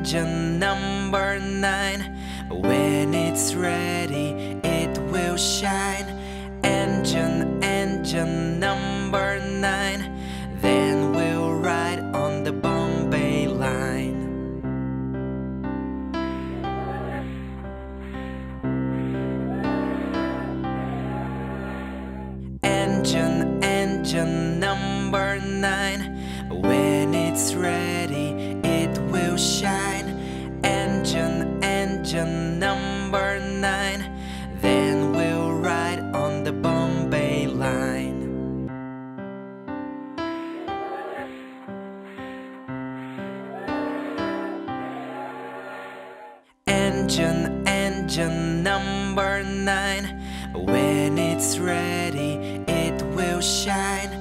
engine number 9. When it's ready, it will shine. Engine number 9. Then we'll ride on the Bombay line. Engine number 9. When it's ready, it will shine. Engine number 9. Then we'll ride on the Bombay line. Engine number 9. When it's ready, it will shine.